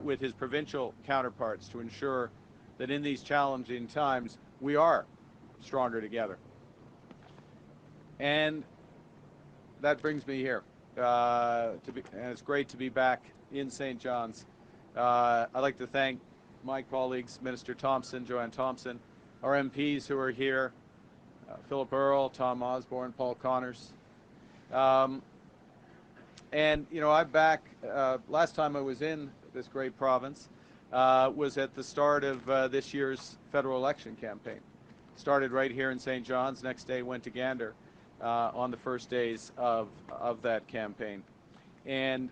with his provincial counterparts to ensure that in these challenging times we are stronger together. And that brings me here. And it's great to be back in St. John's. I'd like to thank my colleagues, Minister Thompson, Joanne Thompson, our MPs who are here, Philip Earle, Tom Osborne, Paul Connors. And, you know, I'm back, last time I was in this great province was at the start of this year's federal election campaign. Started right here in St. John's, next day went to Gander on the first days of that campaign. And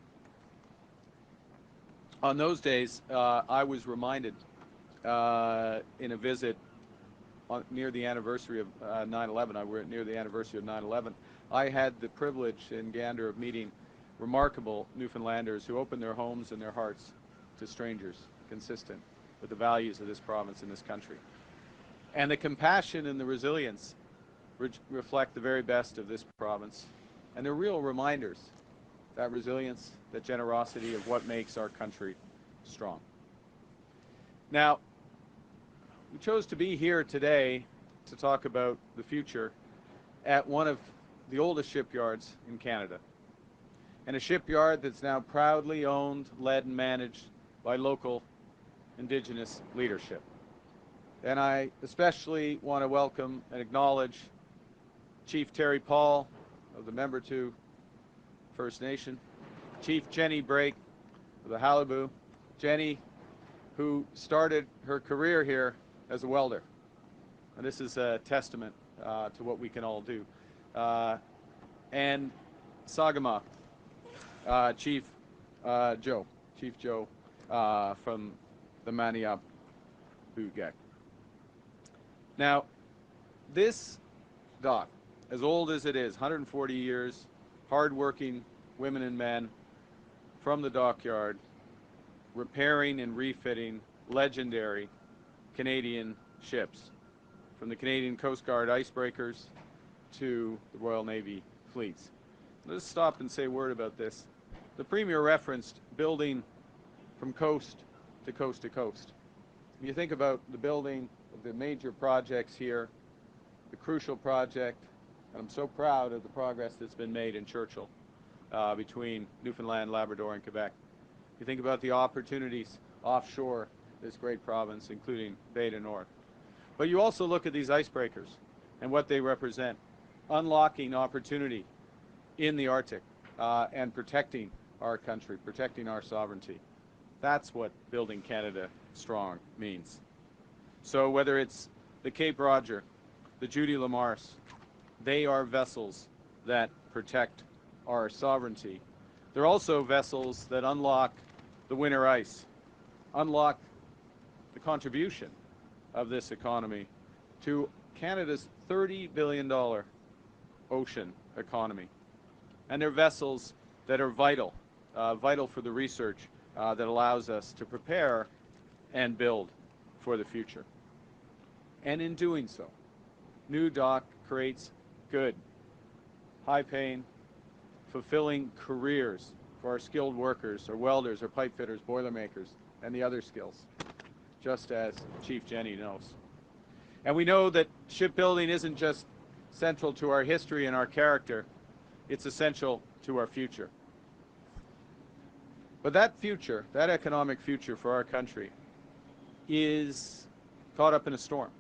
on those days, I was reminded in a visit near the anniversary of 9/11, we're near the anniversary of 9/11, I had the privilege in Gander of meeting remarkable Newfoundlanders who opened their homes and their hearts to strangers, consistent with the values of this province and this country. And the compassion and the resilience reflect the very best of this province. And they're real reminders, that resilience, that generosity of what makes our country strong. Now, we chose to be here today to talk about the future at one of the oldest shipyards in Canada, and a shipyard that's now proudly owned, led, and managed by local Indigenous leadership. And I especially want to welcome and acknowledge Chief Terry Paul of the Member 2 First Nation, Chief Jenny Brake of the Halibut, Jenny, who started her career here as a welder. And this is a testament to what we can all do. And Sagama, Chief Joe from the Maniapugak. Now, this dock, as old as it is, 140 years, hard-working women and men from the dockyard, repairing and refitting legendary Canadian ships, from the Canadian Coast Guard icebreakers to the Royal Navy fleets. Let's stop and say a word about this. The Premier referenced building from coast to coast to coast. When you think about the building of the major projects here, the crucial project, and I'm so proud of the progress that's been made in Churchill between Newfoundland, Labrador, and Quebec. You think about the opportunities offshore this great province, including Bay du Nord. But you also look at these icebreakers and what they represent, unlocking opportunity in the Arctic and protecting our country, protecting our sovereignty. That's what building Canada strong means. So whether it's the Cape Roger, the Judy Lamars, they are vessels that protect our sovereignty. They're also vessels that unlock the winter ice, unlock the contribution of this economy to Canada's $30 billion ocean economy. And they're vessels that are vital, vital for the research that allows us to prepare and build for the future. And in doing so, New Dock creates good, high-paying, fulfilling careers for our skilled workers, our welders, our pipe fitters, boilermakers, and the other skills, just as Chief Jenny knows. And we know that shipbuilding isn't just central to our history and our character, it's essential to our future. But that future, that economic future for our country, is caught up in a storm.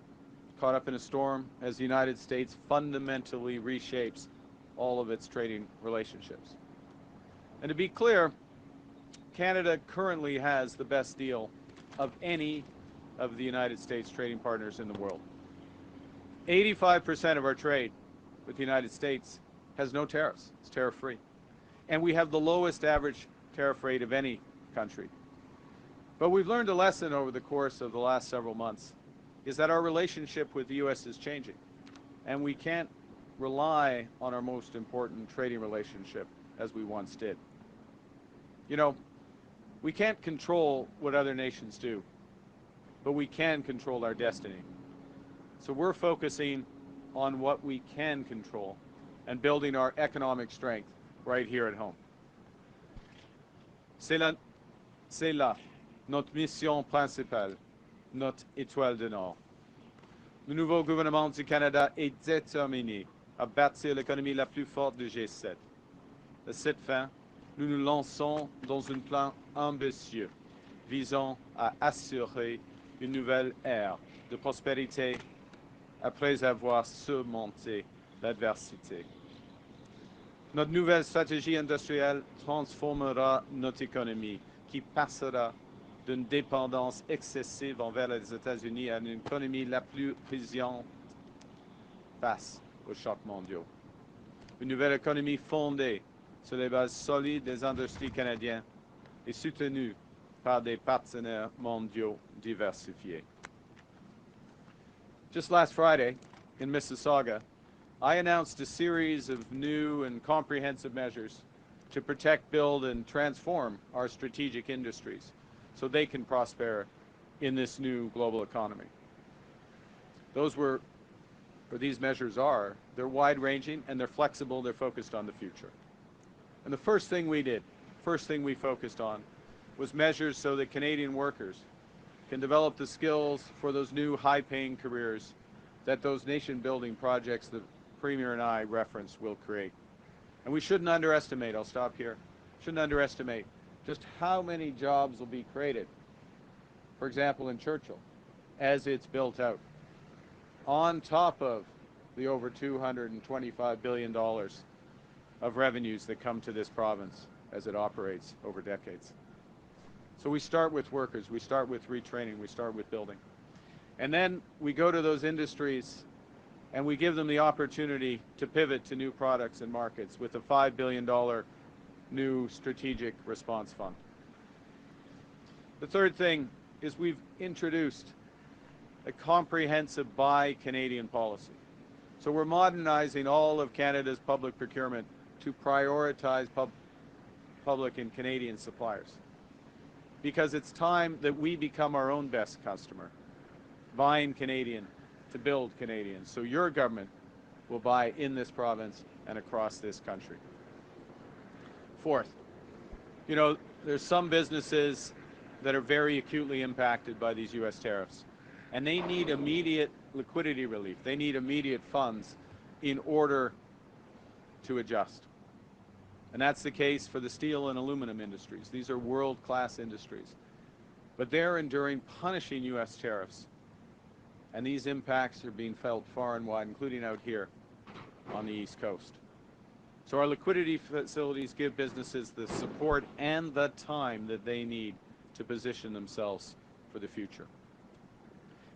Caught up in a storm as the United States fundamentally reshapes all of its trading relationships. And to be clear, Canada currently has the best deal of any of the United States trading partners in the world. 85% of our trade with the United States has no tariffs. It's tariff-free. And we have the lowest average tariff rate of any country. But we've learned a lesson over the course of the last several months, is that our relationship with the U.S. is changing. And we can't rely on our most important trading relationship as we once did. You know, we can't control what other nations do, but we can control our destiny. So we're focusing on what we can control and building our economic strength right here at home. C'est là notre mission principale, notre étoile de Nord. Le nouveau gouvernement du Canada est déterminé à bâtir l'économie la plus forte du G7. À cette fin, nous nous lançons dans un plan ambitieux visant à assurer une nouvelle ère de prospérité après avoir surmonté l'adversité. Notre nouvelle stratégie industrielle transformera notre économie, qui passera d'une dépendance excessive envers les États-Unis à une économie la plus résiliente face aux chocs mondiaux. Une nouvelle économie fondée sur les bases solides des industries canadiennes et soutenue par des partenaires mondiaux diversifiés. Just last Friday, in Mississauga, I announced a series of new and comprehensive measures to protect, build, and transform our strategic industries so they can prosper in this new global economy. These measures are, they're wide-ranging and they're flexible, they're focused on the future. And the first thing we focused on was measures so that Canadian workers can develop the skills for those new high-paying careers that those nation-building projects that Premier and I referenced will create. And we shouldn't underestimate, I'll stop here, shouldn't underestimate just how many jobs will be created, for example, in Churchill, as it's built out, on top of the over $225 billion of revenues that come to this province as it operates over decades. So we start with workers, we start with retraining, we start with building. And then we go to those industries and we give them the opportunity to pivot to new products and markets with a $5 billion new strategic response fund. The third thing is we've introduced a comprehensive Buy Canadian policy. So we're modernizing all of Canada's public procurement to prioritize public and Canadian suppliers. Because it's time that we become our own best customer, buying Canadian to build Canadian. So your government will buy in this province and across this country. Fourth, you know, there's some businesses that are very acutely impacted by these U.S. tariffs, and they need immediate liquidity relief. They need immediate funds in order to adjust. And that's the case for the steel and aluminum industries. These are world-class industries. But they're enduring punishing U.S. tariffs. And these impacts are being felt far and wide, including out here on the East Coast. So our liquidity facilities give businesses the support and the time that they need to position themselves for the future.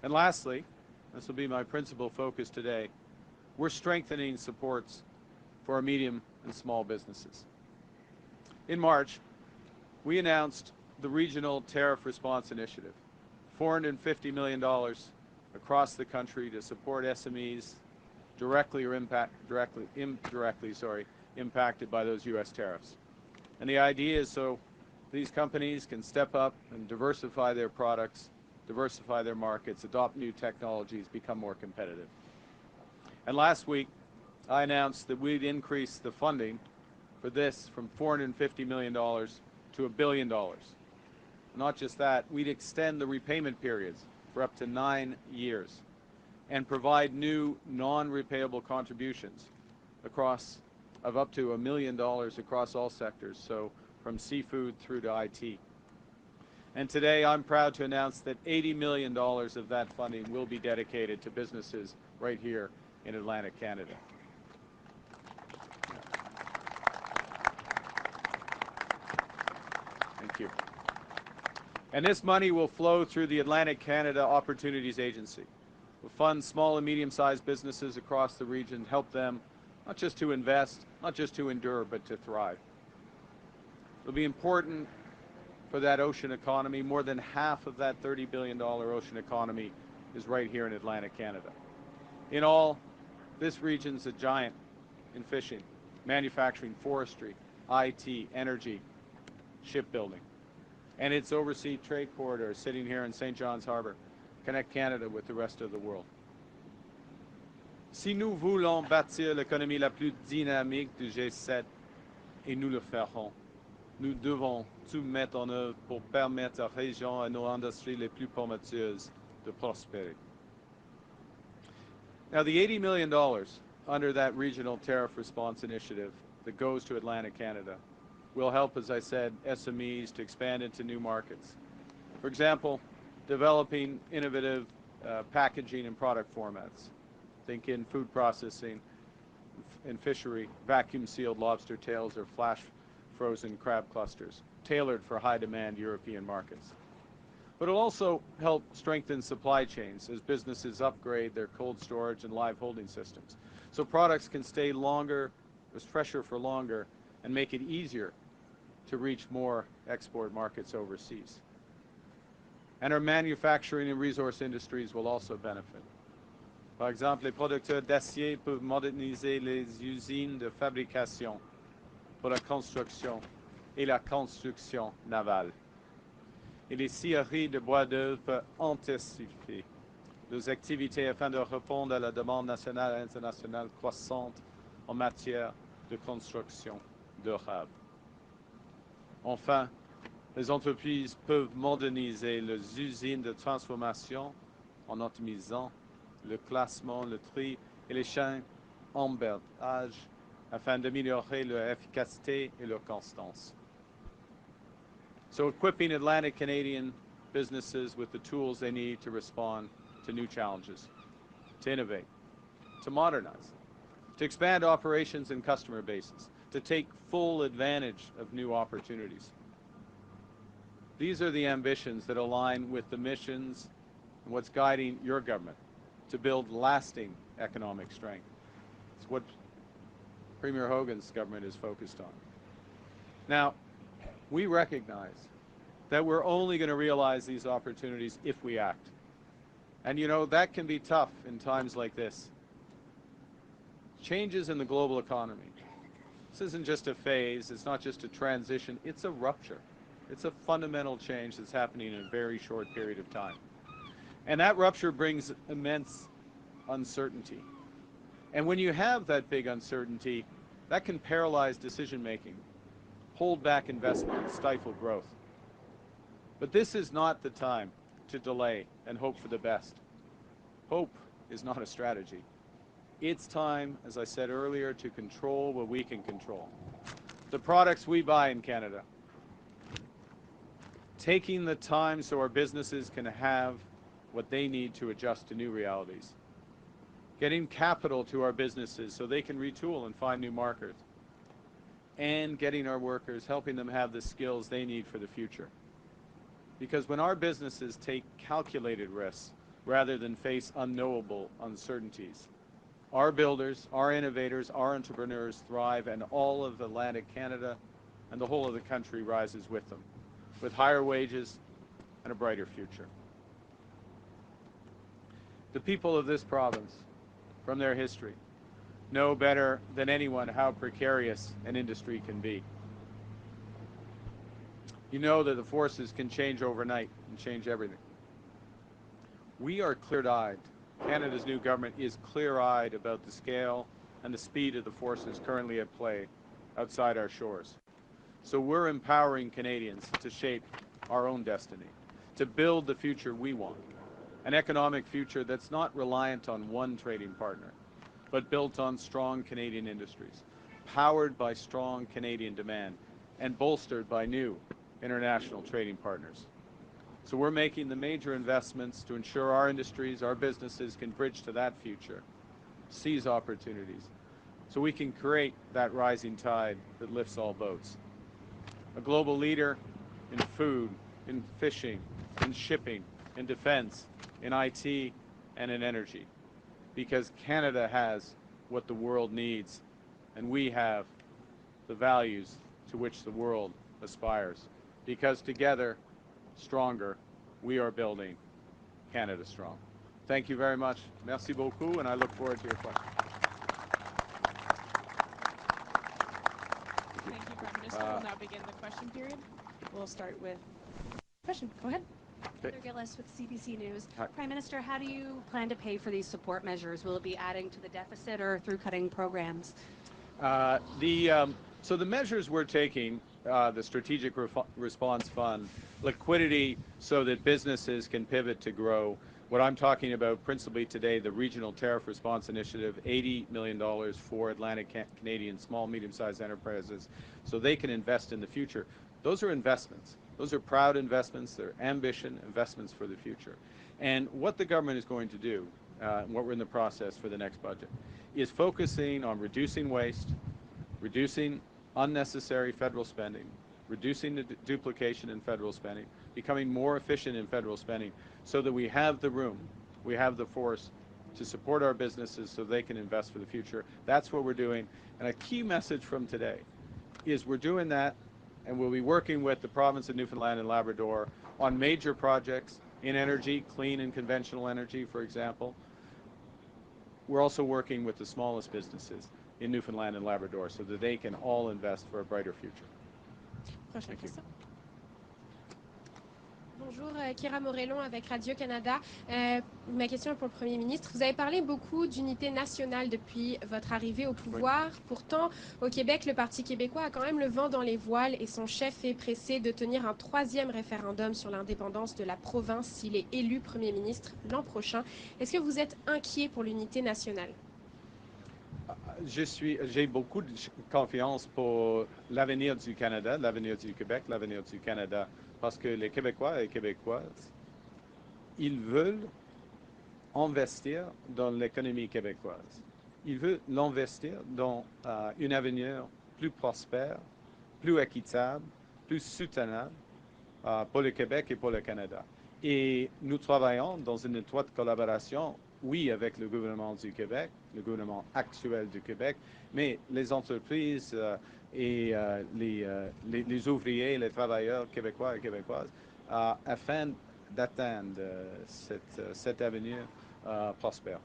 And lastly, this will be my principal focus today, we're strengthening supports for our medium and small businesses. In March, we announced the Regional Tariff Response Initiative, $450 million across the country to support SMEs directly or indirectly impacted by those U.S. tariffs. And the idea is so these companies can step up and diversify their products, diversify their markets, adopt new technologies, become more competitive. And last week, I announced that we'd increase the funding for this from $450 million to $1 billion. Not just that, we'd extend the repayment periods for up to 9 years and provide new non-repayable contributions of up to $1 million across all sectors, so from seafood through to IT. And today I'm proud to announce that $80 million of that funding will be dedicated to businesses right here in Atlantic Canada. Thank you. And this money will flow through the Atlantic Canada Opportunities Agency. We'll fund small and medium-sized businesses across the region, help them not just to invest, not just to endure, but to thrive. It'll be important for that ocean economy. More than half of that $30 billion ocean economy is right here in Atlantic Canada. In all, this region's a giant in fishing, manufacturing, forestry, IT, energy, shipbuilding. And its overseas trade corridors sitting here in St. John's Harbor connect Canada with the rest of the world. Si nous voulons bâtir l'économie la plus dynamique du G7, et nous le ferons, nous devons tout mettre en œuvre pour permettre à la région et à nos industries les plus prometteuses de prospérer. Now, the $80 million under that regional tariff response initiative that goes to Atlantic Canada will help, as I said, SMEs to expand into new markets. For example, developing innovative packaging and product formats. Think in food processing, in fishery, vacuum-sealed lobster tails or flash-frozen crab clusters, tailored for high-demand European markets. But it'll also help strengthen supply chains as businesses upgrade their cold storage and live holding systems, so products can stay longer, fresher for longer, and make it easier to reach more export markets overseas. And our manufacturing and resource industries will also benefit. Par exemple, les producteurs d'acier peuvent moderniser les usines de fabrication pour la construction et la construction navale. Et les scieries de bois d'œuvre peuvent intensifier leurs activités afin de répondre à la demande nationale et internationale croissante en matière de construction durable. Enfin, les entreprises peuvent moderniser leurs usines de transformation en optimisant le classement, le tri et les chaînes d'emballage afin d'améliorer leur efficacité et leur constance. So equipping Atlantic Canadian businesses with the tools they need to respond to new challenges, to innovate, to modernize, to expand operations and customer bases, to take full advantage of new opportunities. These are the ambitions that align with the missions and what's guiding your government to build lasting economic strength. It's what Premier Hogan's government is focused on. Now, we recognize that we're only going to realize these opportunities if we act. And you know, that can be tough in times like this. Changes in the global economy. This isn't just a phase, it's not just a transition, it's a rupture. It's a fundamental change that's happening in a very short period of time. And that rupture brings immense uncertainty. And when you have that big uncertainty, that can paralyze decision-making, hold back investment, and stifle growth. But this is not the time to delay and hope for the best. Hope is not a strategy. It's time, as I said earlier, to control what we can control. The products we buy in Canada. Taking the time so our businesses can have what they need to adjust to new realities. Getting capital to our businesses so they can retool and find new markets. And getting our workers, helping them have the skills they need for the future. Because when our businesses take calculated risks rather than face unknowable uncertainties, our builders, our innovators, our entrepreneurs thrive, and all of Atlantic Canada and the whole of the country rises with them, with higher wages and a brighter future. The people of this province, from their history, know better than anyone how precarious an industry can be. You know that the forces can change overnight and change everything. We are clear-eyed. Canada's new government is clear-eyed about the scale and the speed of the forces currently at play outside our shores. So we're empowering Canadians to shape our own destiny, to build the future we want, an economic future that's not reliant on one trading partner, but built on strong Canadian industries, powered by strong Canadian demand, and bolstered by new international trading partners. So we're making the major investments to ensure our industries, our businesses can bridge to that future, seize opportunities, so we can create that rising tide that lifts all boats. A global leader in food, in fishing, in shipping, in defense, in IT, and in energy. Because Canada has what the world needs, and we have the values to which the world aspires. Because together, stronger, we are building Canada strong. Thank you very much. Merci beaucoup, and I look forward to your questions. Thank you, Prime Minister. We'll now begin the question period. We'll start with question. Go ahead. Heather Gillis with CBC News. Hi. Prime Minister, how do you plan to pay for these support measures? Will it be adding to the deficit or through cutting programs? So the measures we're taking the Strategic Response Fund, liquidity so that businesses can pivot to grow. What I'm talking about principally today, the Regional Tariff Response Initiative, $80 million for Atlantic Canadian small, medium-sized enterprises so they can invest in the future. Those are investments. Those are proud investments. They're ambition investments for the future. And what the government is going to do, what we're in the process for the next budget, is focusing on reducing waste, reducing unnecessary federal spending, reducing the duplication in federal spending, becoming more efficient in federal spending so that we have the room, we have the force to support our businesses so they can invest for the future. That's what we're doing. And a key message from today is we're doing that, and we'll be working with the province of Newfoundland and Labrador on major projects in energy, clean and conventional energy, for example. We're also working with the smallest businesses in Newfoundland and Labrador so that they can all invest for a brighter future. Prochaine question. Bonjour, Kira Morellon avec Radio-Canada. Ma question est pour le Premier ministre. Vous avez parlé beaucoup d'unité nationale depuis votre arrivée au pouvoir. Oui. Pourtant, au Québec, le Parti québécois a quand même le vent dans les voiles et son chef est pressé de tenir un 3e référendum sur l'indépendance de la province s'il est élu Premier ministre l'an prochain. Est-ce que vous êtes inquiet pour l'unité nationale? J'ai beaucoup de confiance pour l'avenir du Canada, l'avenir du Québec, l'avenir du Canada, parce que les Québécois et Québécoises, ils veulent investir dans l'économie québécoise. Ils veulent l'investir dans un avenir plus prospère, plus équitable, plus soutenable pour le Québec et pour le Canada. Et nous travaillons dans une étroite collaboration, oui, avec le gouvernement du Québec, le gouvernement actuel du Québec, mais les entreprises et les ouvriers, les travailleurs québécois et québécoises, afin d'atteindre cet avenir prospère.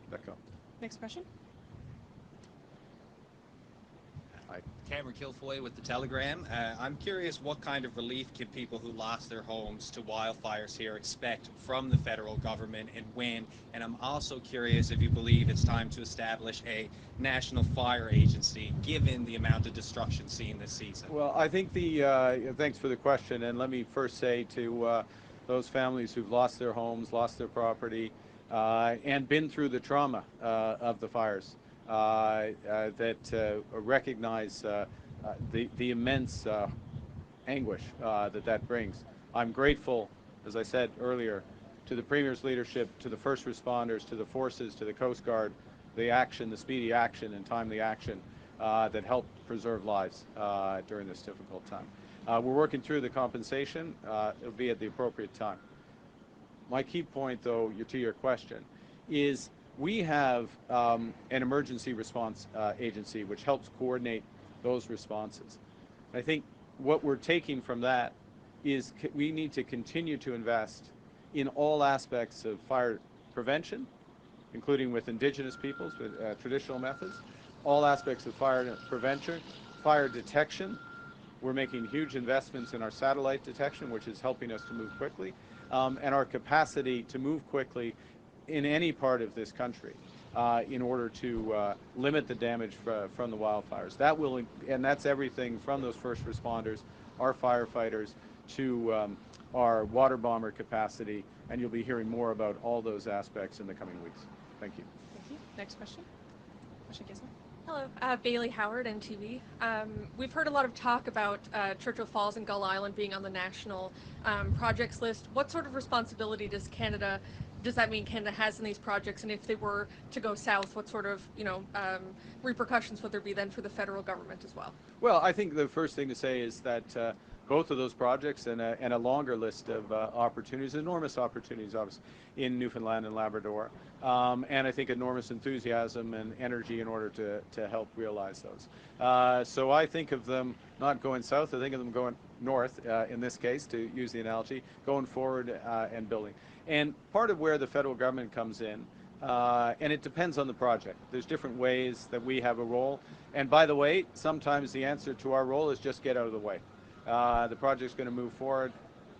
D'accord. Next question. Cameron Kilfoy with The Telegram. I'm curious, what kind of relief can people who lost their homes to wildfires here expect from the federal government and when? And I'm also curious if you believe it's time to establish a national fire agency given the amount of destruction seen this season. Well, I think thanks for the question, and let me first say to those families who've lost their homes, lost their property, and been through the trauma of the fires, that recognize the immense anguish that brings. I'm grateful, as I said earlier, to the Premier's leadership, to the first responders, to the forces, to the Coast Guard, the action, the speedy action and timely action that helped preserve lives during this difficult time. We're working through the compensation. It'll be at the appropriate time. My key point, though, to your question, is we have an emergency response agency which helps coordinate those responses. I think what we're taking from that is we need to continue to invest in all aspects of fire prevention, including with Indigenous peoples, with traditional methods, all aspects of fire prevention, fire detection. We're making huge investments in our satellite detection, which is helping us to move quickly, and our capacity to move quickly in any part of this country in order to limit the damage from the wildfires. That will, and that's everything from those first responders, our firefighters, to our water bomber capacity, and you'll be hearing more about all those aspects in the coming weeks. Thank you. Thank you. Next question. Hello, Bailey Howard, NTV. We've heard a lot of talk about Churchill Falls and Gull Island being on the national projects list. What sort of responsibility does that mean Canada has in these projects? And if they were to go south, what sort of repercussions would there be then for the federal government as well? Well, I think the first thing to say is that both of those projects and a longer list of opportunities, enormous opportunities, obviously, in Newfoundland and Labrador, and I think enormous enthusiasm and energy in order to help realize those. So I think of them not going south, I think of them going north, in this case, to use the analogy, going forward and building. And part of where the federal government comes in, and it depends on the project. There's different ways that we have a role. And by the way, sometimes the answer to our role is just get out of the way. The project's going to move forward,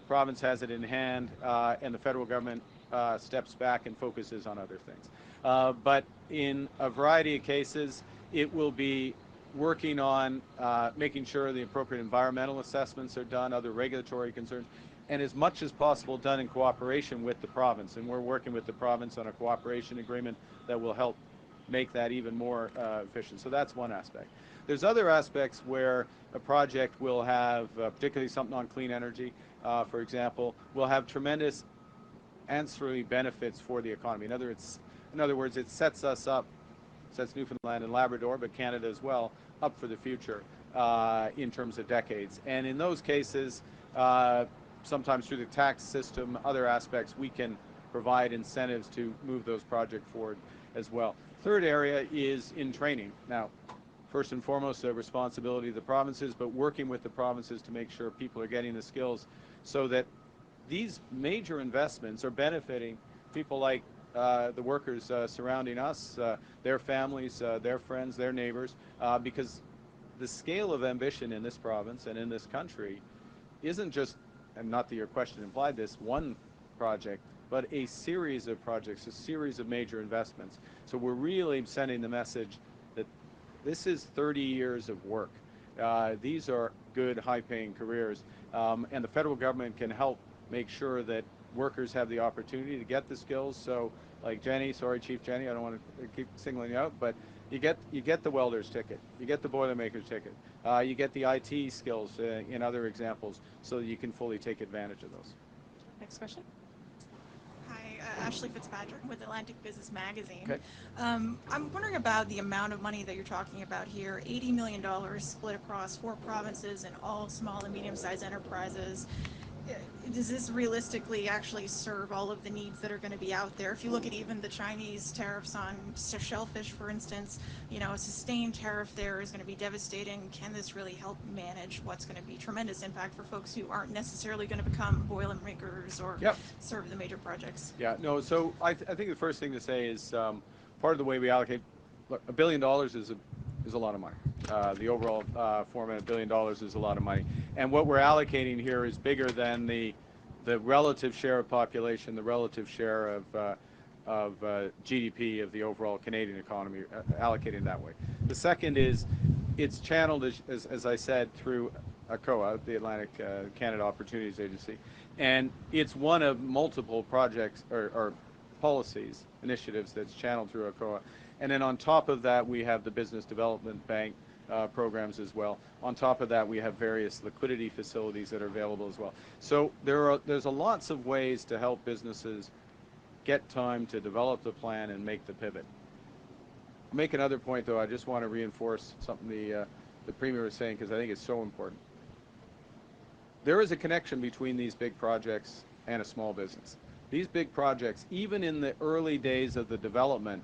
province has it in hand, and the federal government steps back and focuses on other things. But in a variety of cases, it will be working on making sure the appropriate environmental assessments are done, other regulatory concerns, and as much as possible done in cooperation with the province. And we're working with the province on a cooperation agreement that will help make that even more efficient. So that's one aspect. There's other aspects where a project will have, particularly something on clean energy, for example, will have tremendous ancillary benefits for the economy. In other words, it sets us up, sets Newfoundland and Labrador, but Canada as well, up for the future in terms of decades. And in those cases, sometimes through the tax system, other aspects, we can provide incentives to move those projects forward as well. Third area is in training. Now, first and foremost, the responsibility of the provinces, but working with the provinces to make sure people are getting the skills so that these major investments are benefiting people like the workers surrounding us, their families, their friends, their neighbors, because the scale of ambition in this province and in this country isn't just, and not that your question implied this, one project, but a series of projects, a series of major investments. So we're really sending the message that this is 30 years of work. These are good, high-paying careers, and the federal government can help make sure that workers have the opportunity to get the skills. So like Jenny, sorry Chief Jenny, I don't want to keep singling you out, but you get the welder's ticket, you get the boilermaker's ticket, you get the IT skills in other examples, so that you can fully take advantage of those. Next question. Hi, Ashley Fitzpatrick with Atlantic Business Magazine. Okay. I'm wondering about the amount of money that you're talking about here, $80 million split across 4 provinces and all small and medium-sized enterprises. Does this realistically actually serve all of the needs that are going to be out there? If you look at even the Chinese tariffs on shellfish, for instance, you know, a sustained tariff there is going to be devastating. Can this really help manage what's going to be tremendous impact for folks who aren't necessarily going to become boilermakers or serve the major projects? Yeah, no, so I think the first thing to say is part of the way we allocate, look, $1 billion is a lot of money. The overall format, $1 billion is a lot of money. And what we're allocating here is bigger than the relative share of population, the relative share of GDP of the overall Canadian economy, allocating that way. The second is it's channeled, as I said, through ACOA, the Atlantic Canada Opportunities Agency, and it's one of multiple projects or policies, initiatives that's channeled through ACOA. And then on top of that, we have the Business Development Bank programs as well. On top of that, we have various liquidity facilities that are available as well. So there's lots of ways to help businesses get time to develop the plan and make the pivot. I'll make another point, though. I just want to reinforce something the Premier was saying, because I think it's so important. There is a connection between these big projects and a small business. These big projects, even in the early days of the development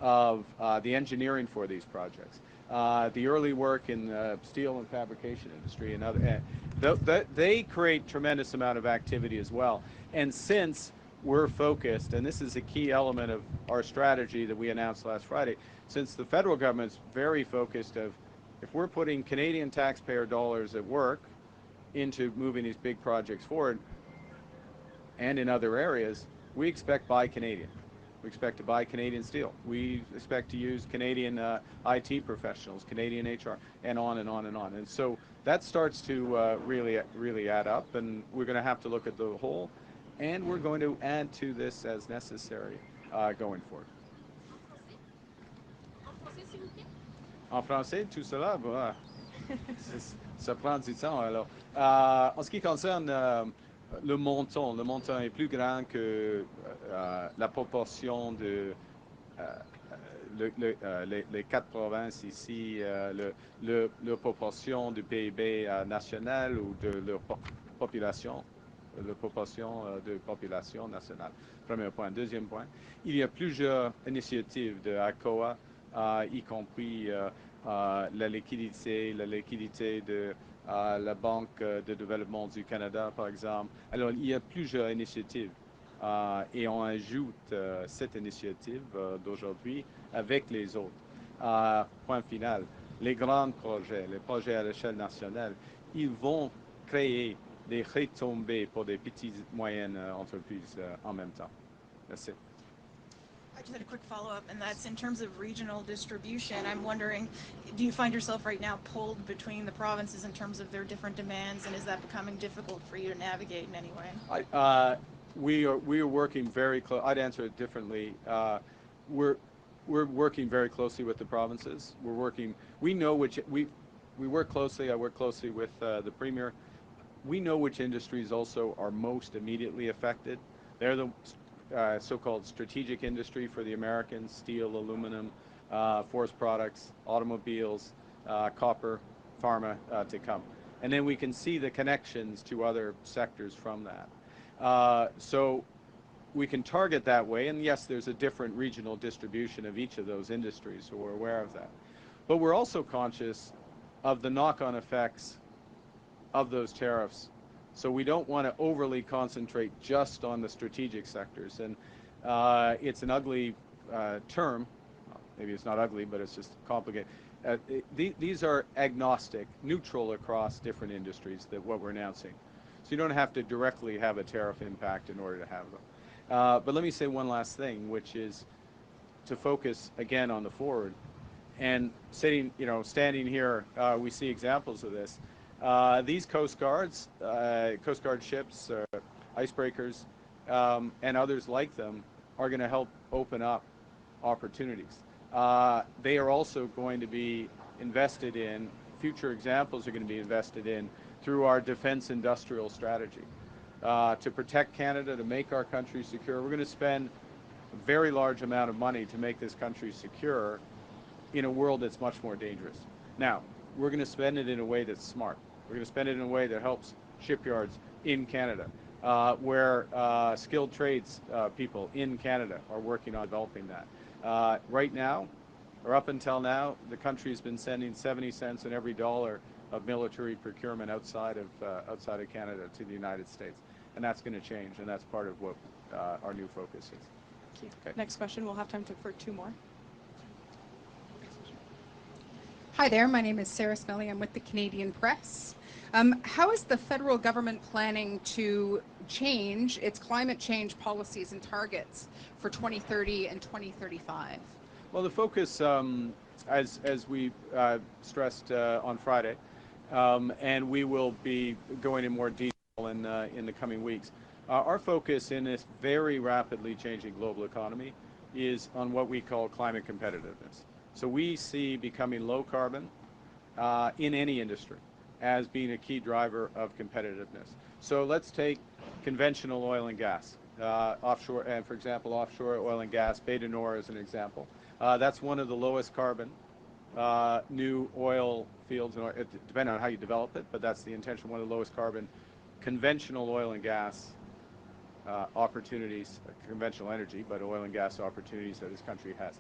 of the engineering for these projects, the early work in the steel and fabrication industry and other, they create tremendous amount of activity as well. And since we're focused, and this is a key element of our strategy that we announced last Friday, since the federal government's very focused of, if we're putting Canadian taxpayer dollars at work into moving these big projects forward, and in other areas, we expect buy Canadian. We expect to buy Canadian steel. We expect to use Canadian IT professionals, Canadian HR, and on and on and on. And so that starts to really add up, and we're going to have to look at the whole, and we're going to add to this as necessary going forward. En français, tout cela, ça prend du temps. Alors, en ce qui concerne le montant est plus grand que la proportion de les 4 provinces ici, la proportion du PIB national ou de leur population, la proportion de population nationale. Premier point. Deuxième point, il y a plusieurs initiatives de ACOA, y compris la liquidité de la Banque de développement du Canada, par exemple. Alors, il y a plusieurs initiatives et on ajoute cette initiative d'aujourd'hui avec les autres. Point final, les grands projets, les projets à l'échelle nationale, ils vont créer des retombées pour des petites et moyennes entreprises en même temps. Merci. I just had a quick follow-up, and that's in terms of regional distribution. I'm wondering, do you find yourself right now pulled between the provinces in terms of their different demands, and is that becoming difficult for you to navigate in any way? We are working very close. I'd answer it differently. We're working very closely with the provinces. We're working. We know which we work closely. I work closely with the Premier. We know which industries also are most immediately affected. They're the so-called strategic industry for the Americans: steel, aluminum, forest products, automobiles, copper, pharma to come. And then we can see the connections to other sectors from that. So we can target that way, and yes, there's a different regional distribution of each of those industries, so we're aware of that. But we're also conscious of the knock-on effects of those tariffs. So we don't want to overly concentrate just on the strategic sectors. And it's an ugly term. Maybe it's not ugly, but it's just complicated. These are agnostic, neutral across different industries, that what we're announcing. So you don't have to directly have a tariff impact in order to have them. But let me say one last thing, which is to focus again on the forward. And standing here, we see examples of this. These Coast Guard ships, icebreakers, and others like them are going to help open up opportunities. They are also going to be invested in, future examples are going to be invested in through our defense industrial strategy. To protect Canada, to make our country secure, we're going to spend a very large amount of money to make this country secure in a world that's much more dangerous. Now, we're going to spend it in a way that's smart. We're going to spend it in a way that helps shipyards in Canada, where skilled trades people in Canada are working on developing that. Right now, or up until now, the country has been sending 70 cents in every dollar of military procurement outside of Canada to the United States. And that's going to change, and that's part of what our new focus is. Thank you. Okay. Next question. We'll have time for two more. Hi there, my name is Sarah Smelly. I'm with the Canadian Press. How is the federal government planning to change its climate change policies and targets for 2030 and 2035? Well, the focus, as we stressed on Friday, and we will be going in more detail in the coming weeks, our focus in this very rapidly changing global economy is on what we call climate competitiveness. So we see becoming low carbon in any industry as being a key driver of competitiveness. So let's take conventional oil and gas, offshore, and for example, offshore oil and gas, Bay du Nord as an example. That's one of the lowest carbon new oil fields, depending on how you develop it, but that's the intention, one of the lowest carbon conventional oil and gas opportunities, conventional energy, but oil and gas opportunities that this country has.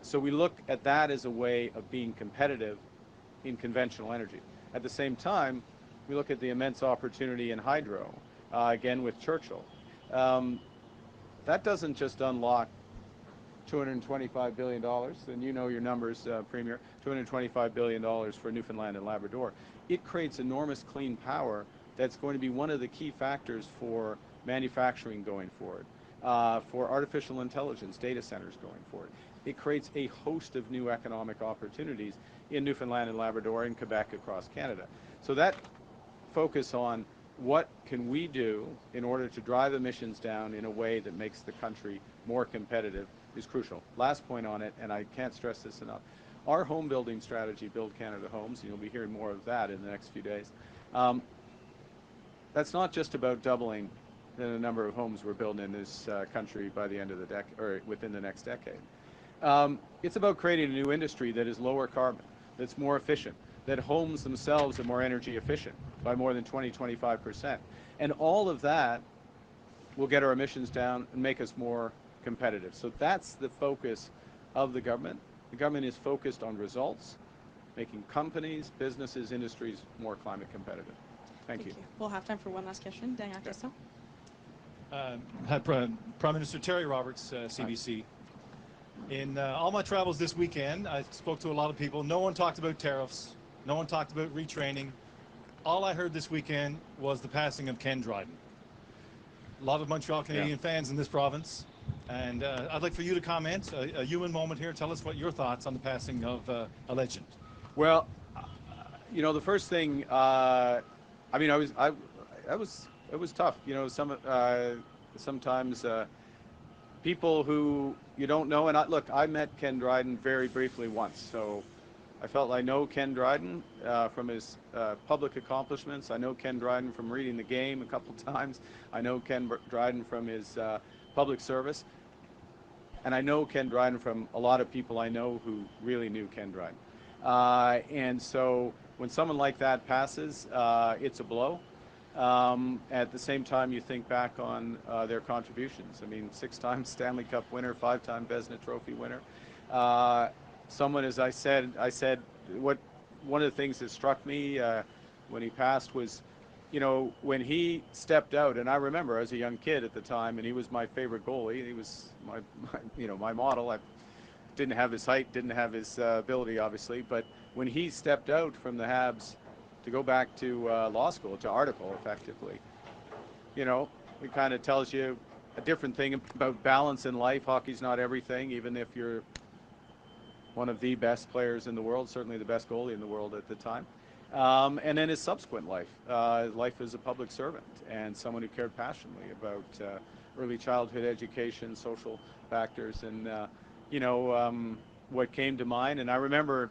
So we look at that as a way of being competitive in conventional energy. At the same time, we look at the immense opportunity in hydro, again with Churchill. That doesn't just unlock $225 billion, and you know your numbers, Premier, $225 billion for Newfoundland and Labrador. It creates enormous clean power that's going to be one of the key factors for manufacturing going forward, for artificial intelligence, data centers going forward. It creates a host of new economic opportunities in Newfoundland and Labrador and Quebec across Canada. So that focus on what can we do in order to drive emissions down in a way that makes the country more competitive is crucial. Last point on it, and I can't stress this enough, our home building strategy, Build Canada Homes, and you'll be hearing more of that in the next few days, that's not just about doubling the number of homes we're building in this country by the end of the decade, or within the next decade. It's about creating a new industry that is lower carbon, that's more efficient, that homes themselves are more energy efficient by more than 20-25%. And all of that will get our emissions down and make us more competitive. So that's the focus of the government. The government is focused on results, making companies, businesses, industries more climate competitive. Thank you. We'll have time for one last question. Daniel Question. Prime Minister Terry Roberts, CBC. In all my travels this weekend, I spoke to a lot of people. No one talked about tariffs. No one talked about retraining. All I heard this weekend was the passing of Ken Dryden. A lot of Montreal Canadian fans in this province And I'd like for you to comment, a human moment here. Tell us what your thoughts on the passing of a legend. Well, you know, the first thing, I mean, it was tough. You know, sometimes people who you don't know, and look, I met Ken Dryden very briefly once, so I felt I know Ken Dryden from his public accomplishments. I know Ken Dryden from reading the game a couple times. I know Ken Dryden from his public service. And I know Ken Dryden from a lot of people I know who really knew Ken Dryden. And so when someone like that passes, it's a blow. At the same time, you think back on their contributions. I mean, 6-time Stanley Cup winner, 5-time Vezina Trophy winner. Someone, as I said, one of the things that struck me when he passed was, you know, when he stepped out, and I remember as a young kid at the time, and he was my favorite goalie. He was my model. I didn't have his height, didn't have his ability, obviously, but when he stepped out from the Habs to go back to law school, to article, effectively, you know, it kind of tells you a different thing about balance in life. Hockey's not everything, even if you're one of the best players in the world, certainly the best goalie in the world at the time. And then his subsequent life, life as a public servant and someone who cared passionately about early childhood education, social factors, and you know, what came to mind. And I remember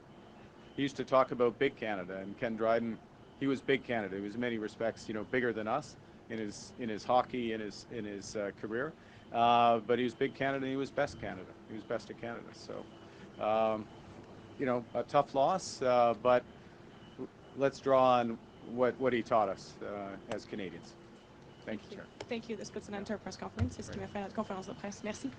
he used to talk about Big Canada, and Ken Dryden, he was Big Canada. He was in many respects, you know, bigger than us in his hockey, in his career. But he was Big Canada, and he was best Canada. He was best of Canada. So, you know, a tough loss, but let's draw on what he taught us as Canadians. Thank you, sir. Thank you. This puts an end to our press conference. C'est ce qui m'a fait notre conférence de presse. Merci.